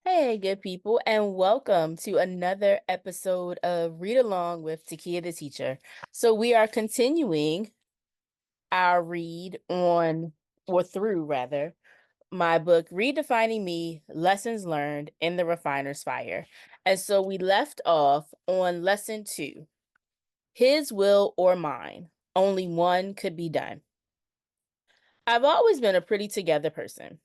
Hey, good people, and welcome to another episode of Read Along with Takhia the Teacher. So, we are continuing our read on, or through rather, my book, Redefining Me Lessons Learned in the Refiner's Fire. And so, we left off on lesson 2, His Will or Mine. Only one could be done. I've always been a pretty together person.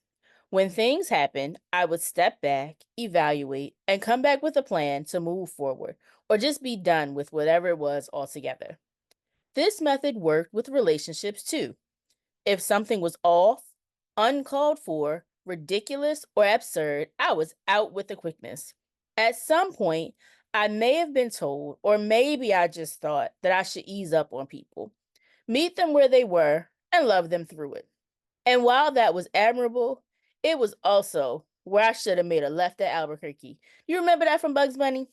When things happen, I would step back, evaluate, and come back with a plan to move forward or just be done with whatever it was altogether. This method worked with relationships too. If something was off, uncalled for, ridiculous, or absurd, I was out with the quickness. At some point, I may have been told, or maybe I just thought, that I should ease up on people, meet them where they were, and love them through it. And while that was admirable, it was also where I should have made a left at Albuquerque. You remember that from Bugs Bunny?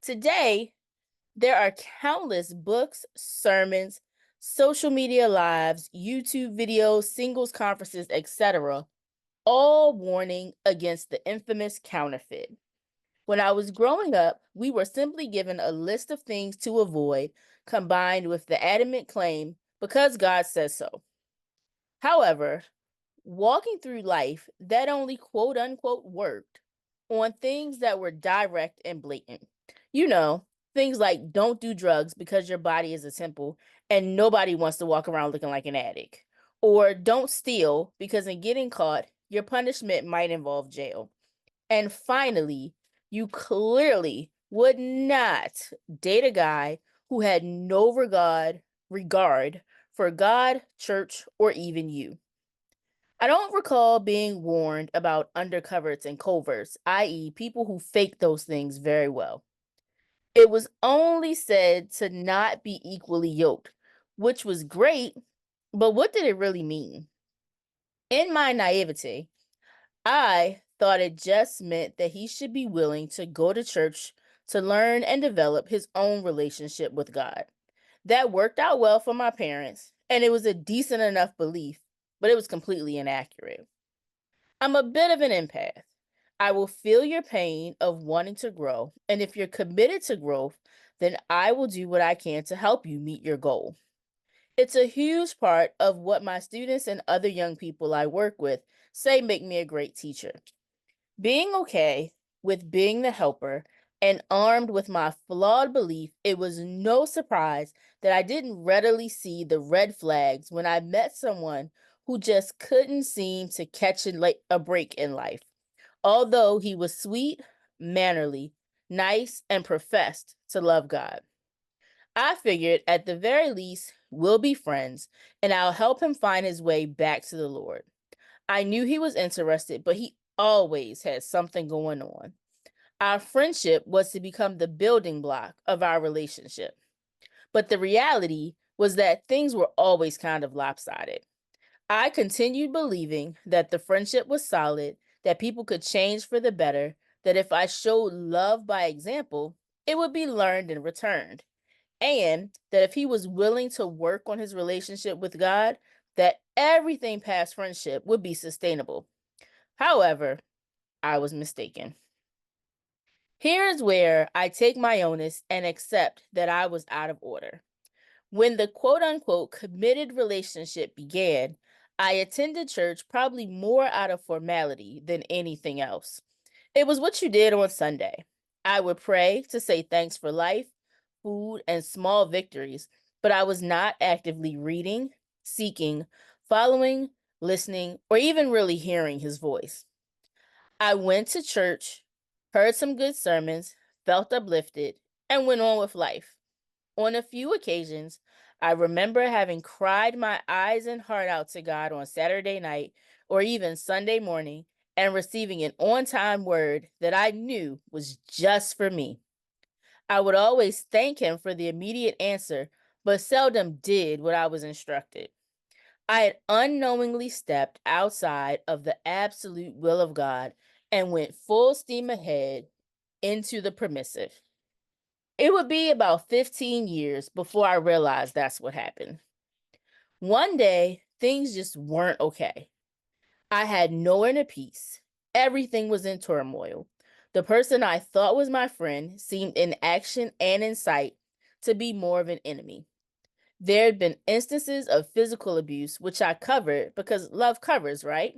Today, there are countless books, sermons, social media lives, YouTube videos, singles conferences, etc., all warning against the infamous counterfeit. When I was growing up, we were simply given a list of things to avoid, combined with the adamant claim, because God says so. However, walking through life, that only quote unquote worked on things that were direct and blatant. You know, things like don't do drugs because your body is a temple and nobody wants to walk around looking like an addict. Or don't steal because in getting caught, your punishment might involve jail. And finally, you clearly would not date a guy who had no regard for God, church, or even you. I don't recall being warned about undercoverts and coverts, i.e., people who fake those things very well. It was only said to not be equally yoked, which was great, but what did it really mean? In my naivety, I thought it just meant that he should be willing to go to church to learn and develop his own relationship with God. That worked out well for my parents, and it was a decent enough belief, but it was completely inaccurate. I'm a bit of an empath. I will feel your pain of wanting to grow. And if you're committed to growth, then I will do what I can to help you meet your goal. It's a huge part of what my students and other young people I work with say make me a great teacher. Being okay with being the helper and armed with my flawed belief, it was no surprise that I didn't readily see the red flags when I met someone who just couldn't seem to catch a break in life. Although he was sweet, mannerly, nice, and professed to love God. I figured at the very least, we'll be friends and I'll help him find his way back to the Lord. I knew he was interested, but he always had something going on. Our friendship was to become the building block of our relationship. But the reality was that things were always kind of lopsided. I continued believing that the friendship was solid, that people could change for the better, that if I showed love by example, it would be learned and returned, and that if he was willing to work on his relationship with God, that everything past friendship would be sustainable. However, I was mistaken. Here is where I take my onus and accept that I was out of order. When the quote unquote committed relationship began, I attended church probably more out of formality than anything else. It was what you did on Sunday. I would pray to say thanks for life, food, and small victories, but I was not actively reading, seeking, following, listening, or even really hearing his voice. I went to church, heard some good sermons, felt uplifted, and went on with life. On a few occasions, I remember having cried my eyes and heart out to God on Saturday night or even Sunday morning and receiving an on time word that I knew was just for me. I would always thank Him for the immediate answer, but seldom did what I was instructed. I had unknowingly stepped outside of the absolute will of God and went full steam ahead into the permissive. It would be about 15 years before I realized that's what happened. One day, things just weren't okay. I had no inner peace. Everything was in turmoil. The person I thought was my friend seemed in action and in sight to be more of an enemy. There had been instances of physical abuse, which I covered because love covers, right?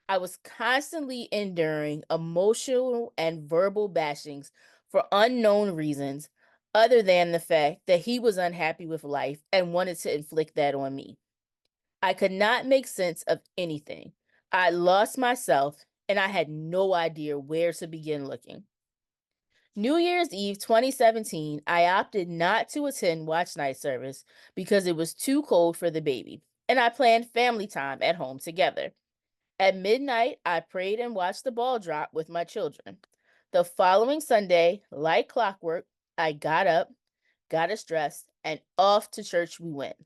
I was constantly enduring emotional and verbal bashings for unknown reasons, other than the fact that he was unhappy with life and wanted to inflict that on me. I could not make sense of anything. I lost myself and I had no idea where to begin looking. New Year's Eve 2017, I opted not to attend watch night service because it was too cold for the baby, and I planned family time at home together. At midnight, I prayed and watched the ball drop with my children. The following Sunday, like clockwork, I got up, got us dressed, and off to church we went.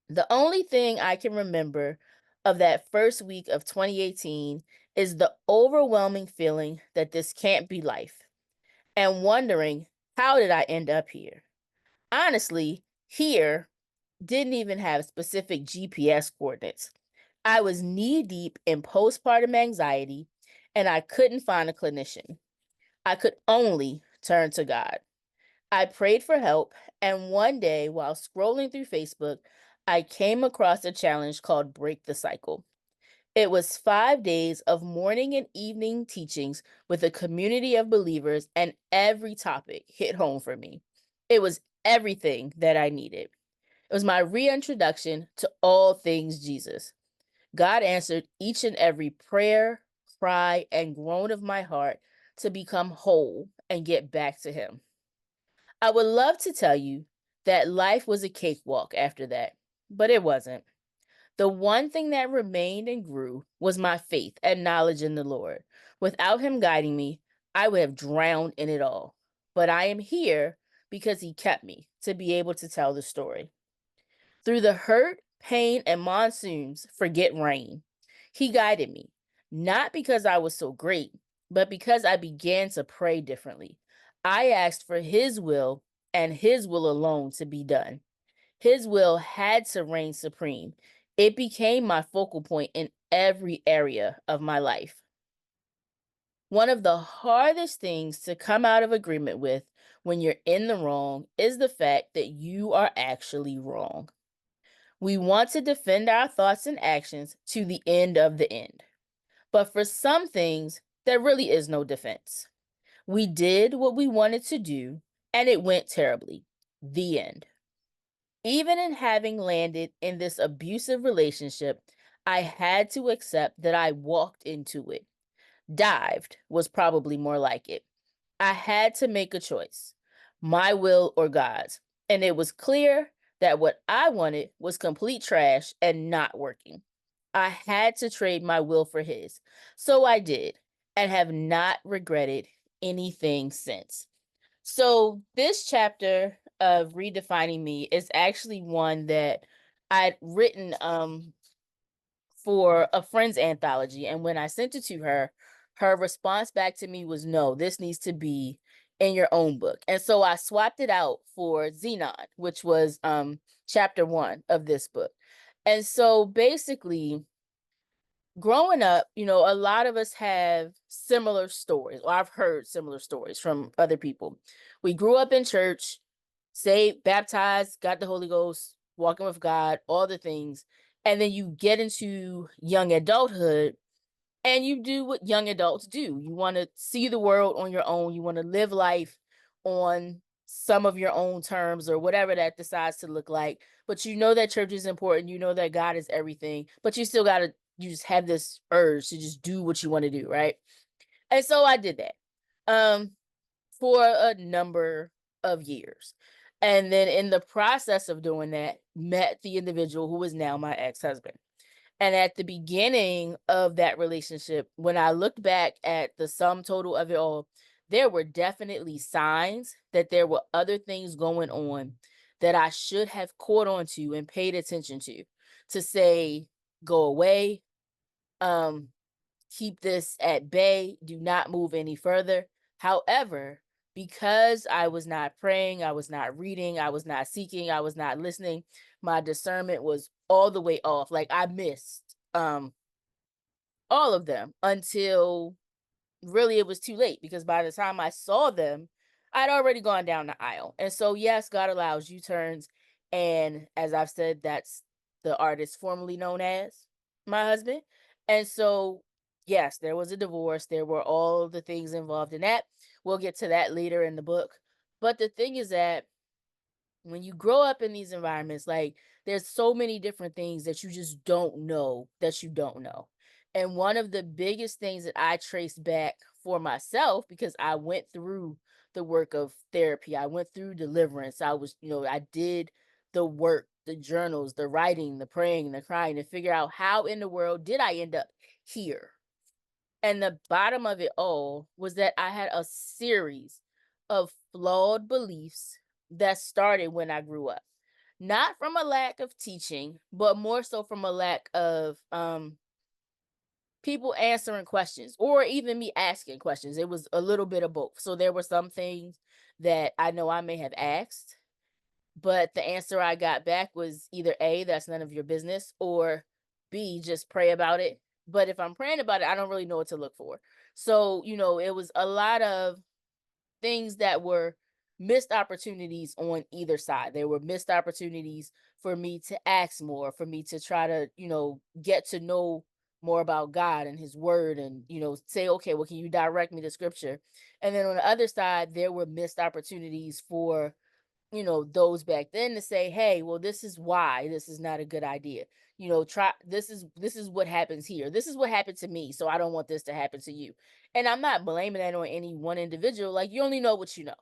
The only thing I can remember of that first week of 2018 is the overwhelming feeling that this can't be life and wondering, how did I end up here? Honestly, here didn't even have specific GPS coordinates. I was knee deep in postpartum anxiety and I couldn't find a clinician. I could only turn to God. I prayed for help, and one day while scrolling through Facebook, I came across a challenge called Break the Cycle. It was 5 days of morning and evening teachings with a community of believers, and every topic hit home for me. It was everything that I needed. It was my reintroduction to all things Jesus. God answered each and every prayer, cry, and groan of my heart to become whole and get back to Him. I would love to tell you that life was a cakewalk after that, but it wasn't. The one thing that remained and grew was my faith and knowledge in the Lord. Without Him guiding me, I would have drowned in it all. But I am here because He kept me to be able to tell the story. Through the hurt, pain, and monsoons, forget rain. He guided me, not because I was so great, but because I began to pray differently. I asked for His will and His will alone to be done. His will had to reign supreme. It became my focal point in every area of my life. One of the hardest things to come out of agreement with when you're in the wrong is the fact that you are actually wrong. We want to defend our thoughts and actions to the end of the end. But for some things, there really is no defense. We did what we wanted to do, and it went terribly. The end. Even in having landed in this abusive relationship, I had to accept that I walked into it. Dived was probably more like it. I had to make a choice, my will or God's. And it was clear that what I wanted was complete trash and not working. I had to trade my will for His. So I did, and have not regretted anything since. So this chapter of Redefining Me is actually one that I'd written for a friend's anthology. And when I sent it to her, her response back to me was, no, this needs to be in your own book. And so I swapped it out for Xenon, which was chapter 1 of this book. And so basically, growing up, a lot of us have similar stories, or I've heard similar stories from other people. We grew up in church, saved, baptized, got the Holy Ghost, walking with God, all the things. And then you get into young adulthood and you do what young adults do. You want to see the world on your own. You want to live life on some of your own terms or whatever that decides to look like. But you know that church is important. You know that God is everything. But you still got to, you just have this urge to just do what you want to do, right? And so I did that for a number of years. And then in the process of doing that, met the individual who is now my ex-husband. And at the beginning of that relationship, when I looked back at the sum total of it all, there were definitely signs that there were other things going on that I should have caught on to and paid attention to say, go away, um, keep this at bay, do not move any further. However, because I was not praying, I was not reading, I was not seeking, I was not listening, my discernment was all the way off. Like I missed all of them, until really it was too late, because by the time I saw them, I'd already gone down the aisle. And so, yes, God allows U-turns. And as I've said, that's the artist formerly known as my husband. And so, yes, there was a divorce. There were all the things involved in that. We'll get to that later in the book. But the thing is that when you grow up in these environments, like, there's so many different things that you just don't know that you don't know. And one of the biggest things that I traced back for myself, because I went through the work of therapy, I went through deliverance, I was, I did the work, the journals, the writing, the praying, the crying, to figure out how in the world did I end up here. And the bottom of it all was that I had a series of flawed beliefs that started when I grew up. Not from a lack of teaching, but more so from a lack of people answering questions, or even me asking questions. It was a little bit of both. So there were some things that I know I may have asked, but the answer I got back was either A, that's none of your business, or B, just pray about it. But if I'm praying about it, I don't really know what to look for. So, it was a lot of things that were missed opportunities on either side. There were missed opportunities for me to ask more, for me to try to, get to know more about God and his word, and, say, okay, well, can you direct me to scripture? And then on the other side, there were missed opportunities for, those back then to say, hey, well, this is why this is not a good idea. Try this is what happens here. This is what happened to me. So I don't want this to happen to you. And I'm not blaming that on any one individual. Like, you only know what you know.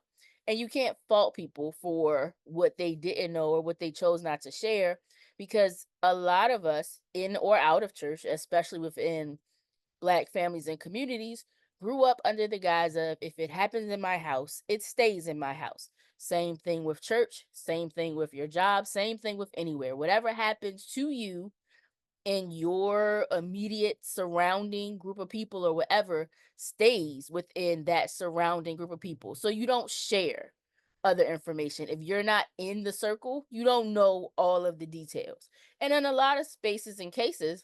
And you can't fault people for what they didn't know or what they chose not to share, because a lot of us in or out of church, especially within Black families and communities, grew up under the guise of, if it happens in my house, it stays in my house. Same thing with church, same thing with your job, same thing with anywhere. Whatever happens to you in your immediate surrounding group of people or whatever stays within that surrounding group of people. So you don't share other information. If you're not in the circle, you don't know all of the details. And in a lot of spaces and cases,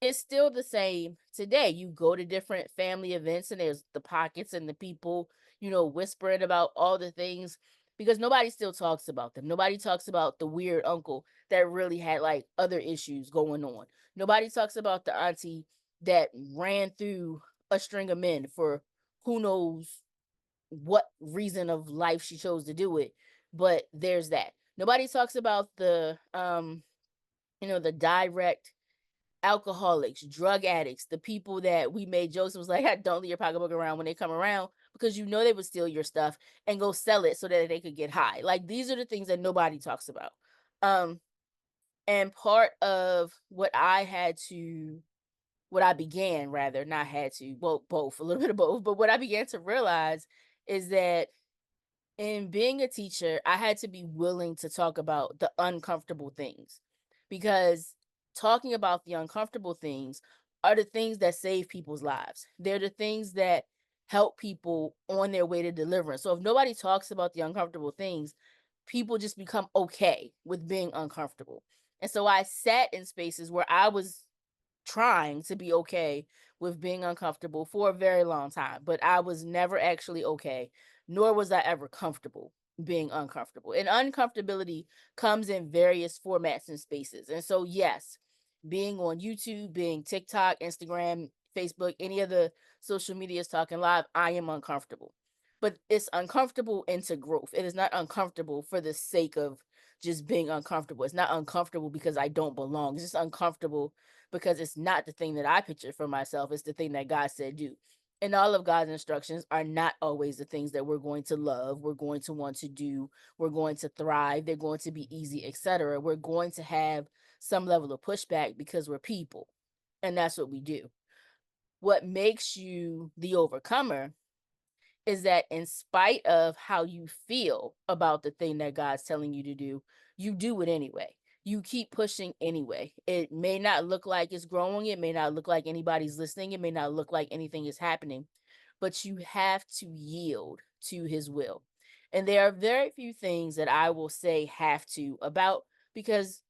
it's still the same today. You go to different family events and there's the pockets and the people, whispering about all the things, because nobody still talks about them. Nobody talks about the weird uncle that really had like other issues going on. Nobody talks about the auntie that ran through a string of men for who knows what reason of life she chose to do it. But there's that. Nobody talks about the direct alcoholics, drug addicts, the people that we made Joseph was like, don't leave your pocketbook around when they come around, because they would steal your stuff and go sell it so that they could get high. Like, these are the things that nobody talks about. And part of what I began, rather, not had to, well, both, a little bit of both, but what I began to realize is that in being a teacher, I had to be willing to talk about the uncomfortable things, because talking about the uncomfortable things are the things that save people's lives. They're the things that help people on their way to deliverance. So if nobody talks about the uncomfortable things, people just become okay with being uncomfortable. And so I sat in spaces where I was trying to be okay with being uncomfortable for a very long time, but I was never actually okay, nor was I ever comfortable being uncomfortable. And uncomfortability comes in various formats and spaces. And so, yes, being on YouTube, being TikTok, Instagram, Facebook, any of the social medias talking live, I am uncomfortable. But it's uncomfortable into growth. It is not uncomfortable for the sake of just being uncomfortable. It's not uncomfortable because I don't belong. It's just uncomfortable because it's not the thing that I pictured for myself. It's the thing that God said do. And all of God's instructions are not always the things that we're going to love, we're going to want to do, we're going to thrive, they're going to be easy, etc. We're going to have some level of pushback because we're people. And that's what we do. What makes you the overcomer is that in spite of how you feel about the thing that God's telling you to do, you do it anyway. You keep pushing anyway. It may not look like it's growing. It may not look like anybody's listening. It may not look like anything is happening, but you have to yield to his will. And there are very few things that I will say have to about, because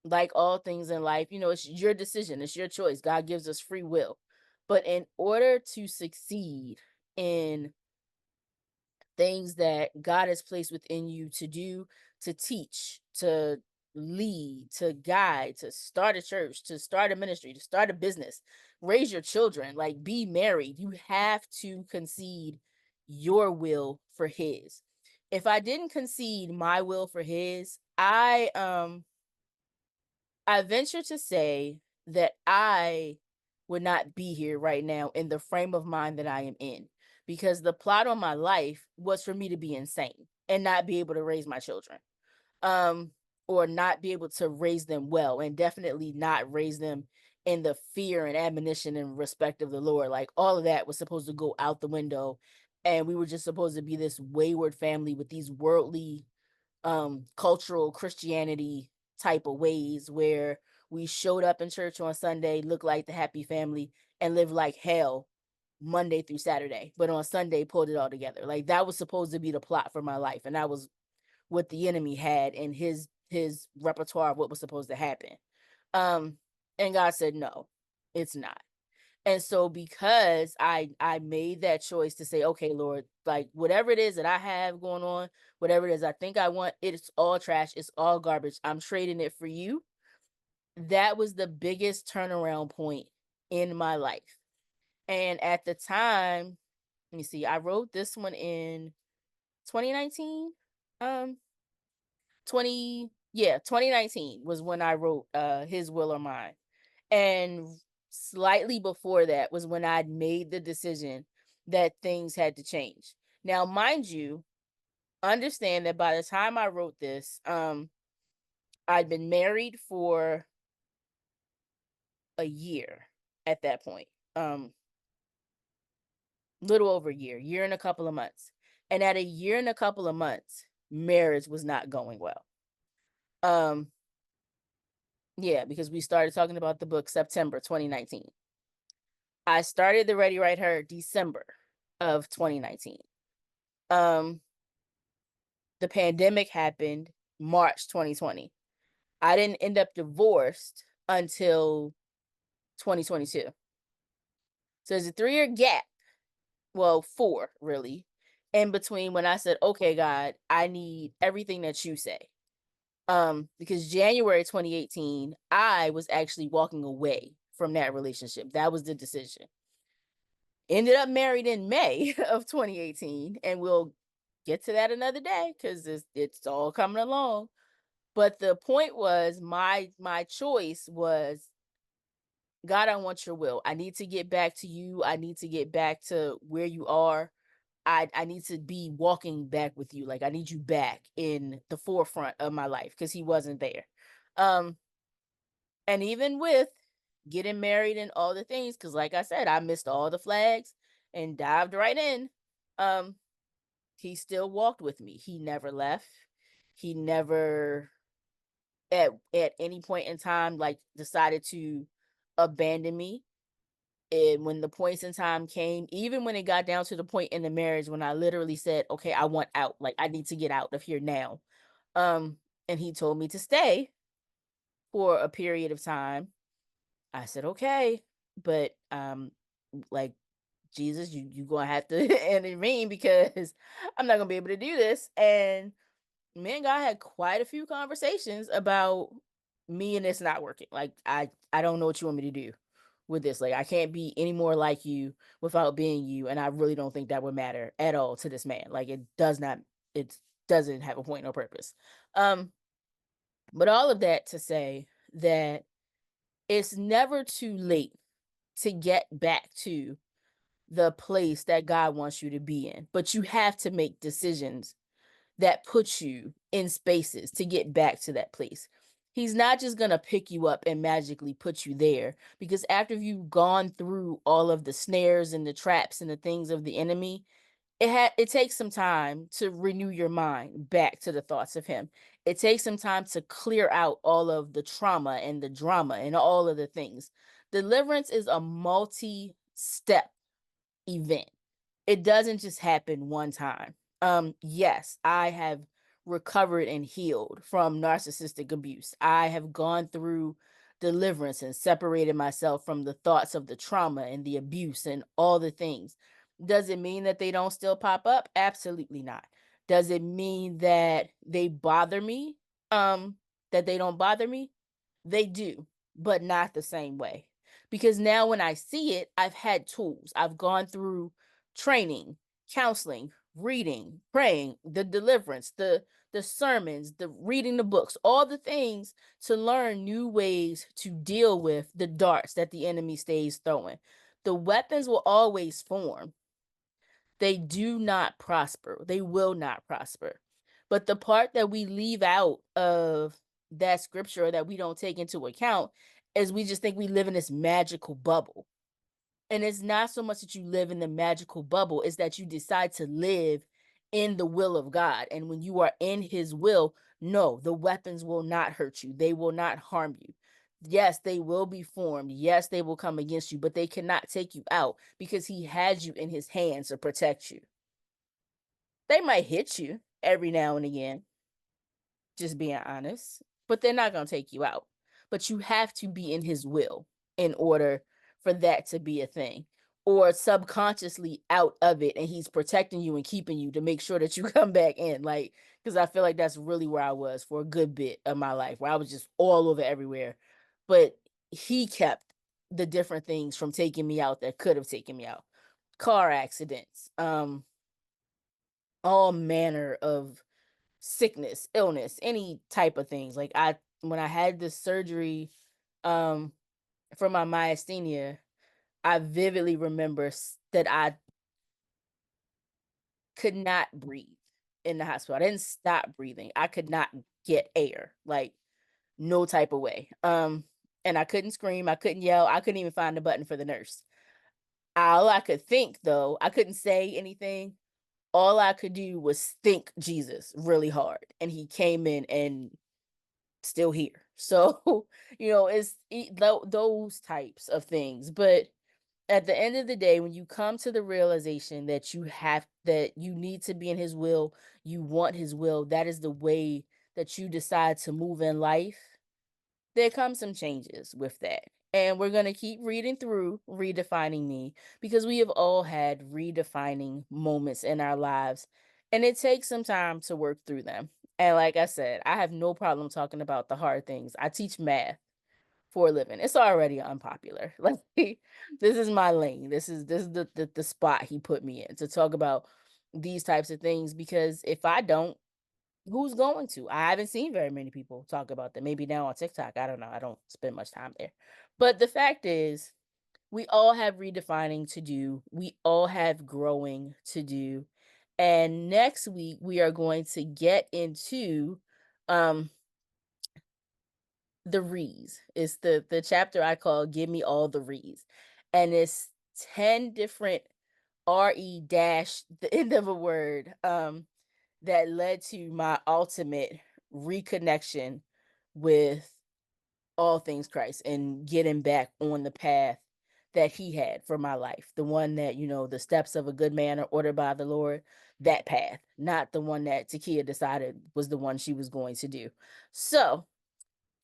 like all things in life, it's your decision. It's your choice. God gives us free will. But in order to succeed in things that God has placed within you to do, to teach, to lead, to guide, to start a church, to start a ministry, to start a business, raise your children, like be married, you have to concede your will for his. If I didn't concede my will for his, I venture to say that I would not be here right now in the frame of mind that I am in, because the plot on my life was for me to be insane and not be able to raise my children. Um or not be able to raise them well, and definitely not raise them in the fear and admonition and respect of the Lord. Like all of that was supposed to go out the window, and we were just supposed to be this wayward family with these worldly cultural Christianity type of ways, where we showed up in church on Sunday, looked like the happy family, and lived like hell Monday through Saturday, but on Sunday pulled it all together. Like that was supposed to be the plot for my life, and that was what the enemy had in his repertoire of what was supposed to happen. Um and God said no, it's not. And so because I made that choice to say, okay, Lord, like whatever it is that I have going on, whatever it is I think I want, it's all trash, it's all garbage, I'm trading it for you. That was the biggest turnaround point in my life. And at the time, let me see, I wrote this one in 2019. Um 2019 was when I wrote His Will or Mine. And slightly before that was when I'd made the decision that things had to change. Now, mind you, understand that by the time I wrote this, I'd been married for a year at that point. Little over a year and a couple of months. And at a year and a couple of months, marriage was not going well. Um, yeah, because we started talking about the book September 2019. I started the Ready Right Her December of 2019. Um, the pandemic happened March 2020. I didn't end up divorced until 2022. So there's a 3-year gap, well, 4 really, in between when I said, okay, God, I need everything that you say. Because January 2018, I was actually walking away from that relationship. That was the decision. Ended up married in May of 2018, and we'll get to that another day because it's all coming along. But the point was, my choice was, God, I want your will. I need to get back to you. I need to get back to where you are. I need to be walking back with you. Like I need you back in the forefront of my life, because he wasn't there. Um, and even with getting married and all the things, because like I said, I missed all the flags and dived right in. Um, he still walked with me. He never left. He never at any point in time like decided to abandon me. And when the points in time came, even when it got down to the point in the marriage when I literally said, okay, I want out, like I need to get out of here now. Um, and he told me to stay for a period of time. I said, okay, but like Jesus, you gonna have to intervene, because I'm not gonna be able to do this. And me and God had quite a few conversations about me and this not working. Like I don't know what you want me to do with this. Like I can't be any more like you without being you, and I really don't think that would matter at all to this man. Like it does not. It doesn't have a point or purpose. Um, but all of that to say that it's never too late to get back to the place that God wants you to be in, but you have to make decisions that puts you in spaces to get back to that place. He's not just going to pick you up and magically put you there, because after you've gone through all of the snares and the traps and the things of the enemy, it takes some time to renew your mind back to the thoughts of him. It takes some time to clear out all of the trauma and the drama and all of the things. Deliverance is a multi-step event. It doesn't just happen one time. Yes, I have recovered and healed from narcissistic abuse. I have gone through deliverance and separated myself from the thoughts of the trauma and the abuse and all the things. Does it mean that they don't still pop up? Absolutely not. Does it mean that they bother me? That they don't bother me? They do, but not the same way. Because now when I see it, I've had tools. I've gone through training, counseling, reading, praying, the deliverance, the sermons, the reading the books, all the things to learn new ways to deal with the darts that the enemy stays throwing. The weapons will always form. They do not prosper. They will not prosper. But the part that we leave out of that scripture, or that we don't take into account, is we just think we live in this magical bubble. And it's not so much that you live in the magical bubble, it's that you decide to live in the will of God. And when you are in his will, no, the weapons will not hurt you. They will not harm you. Yes, they will be formed. Yes, they will come against you, but they cannot take you out because he has you in his hands to protect you. They might hit you every now and again, just being honest, but they're not going to take you out. But you have to be in his will in order for that to be a thing, or subconsciously out of it, and he's protecting you and keeping you to make sure that you come back in. Like, because I feel like that's really where I was for a good bit of my life, where I was just all over everywhere. But he kept the different things from taking me out that could have taken me out. Car accidents, all manner of sickness, illness, any type of things. Like, when I had this surgery um for my myasthenia, I vividly remember that I could not breathe in the hospital. I didn't stop breathing. I could not get air, like no type of way. And I couldn't scream, I couldn't yell, I couldn't even find the button for the nurse. All I could think, though, I couldn't say anything. All I could do was think Jesus really hard, and he came in and still here. So, it's those types of things. But at the end of the day, when you come to the realization that you need to be in his will, you want his will, that is the way that you decide to move in life, there come some changes with that. And we're going to keep reading through Redefining Me, because we have all had redefining moments in our lives, and it takes some time to work through them. And like I said, I have no problem talking about the hard things. I teach math for a living. It's already unpopular. Like, this is my lane. This is the spot he put me in to talk about these types of things, because if I don't, who's going to? I haven't seen very many people talk about that. Maybe now on TikTok. I don't know. I don't spend much time there. But the fact is, we all have redefining to do. We all have growing to do. And next week we are going to get into um the re's. It's the chapter I call Give Me All the Re's. And it's 10 different re dash the end of a word that led to my ultimate reconnection with all things Christ and getting back on the path that he had for my life. The one that, the steps of a good man are ordered by the Lord, that path, not the one that Takhia decided was the one she was going to do. So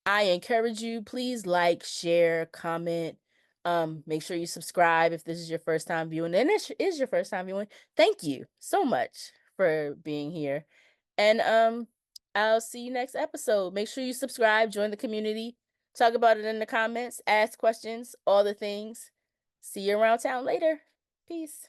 I encourage you, please like, share, comment. Make sure you subscribe if this is your first time viewing. And it is your first time viewing. Thank you so much for being here. And I'll see you next episode. Make sure you subscribe, join the community, talk about it in the comments, ask questions, all the things. See you around town later. Peace.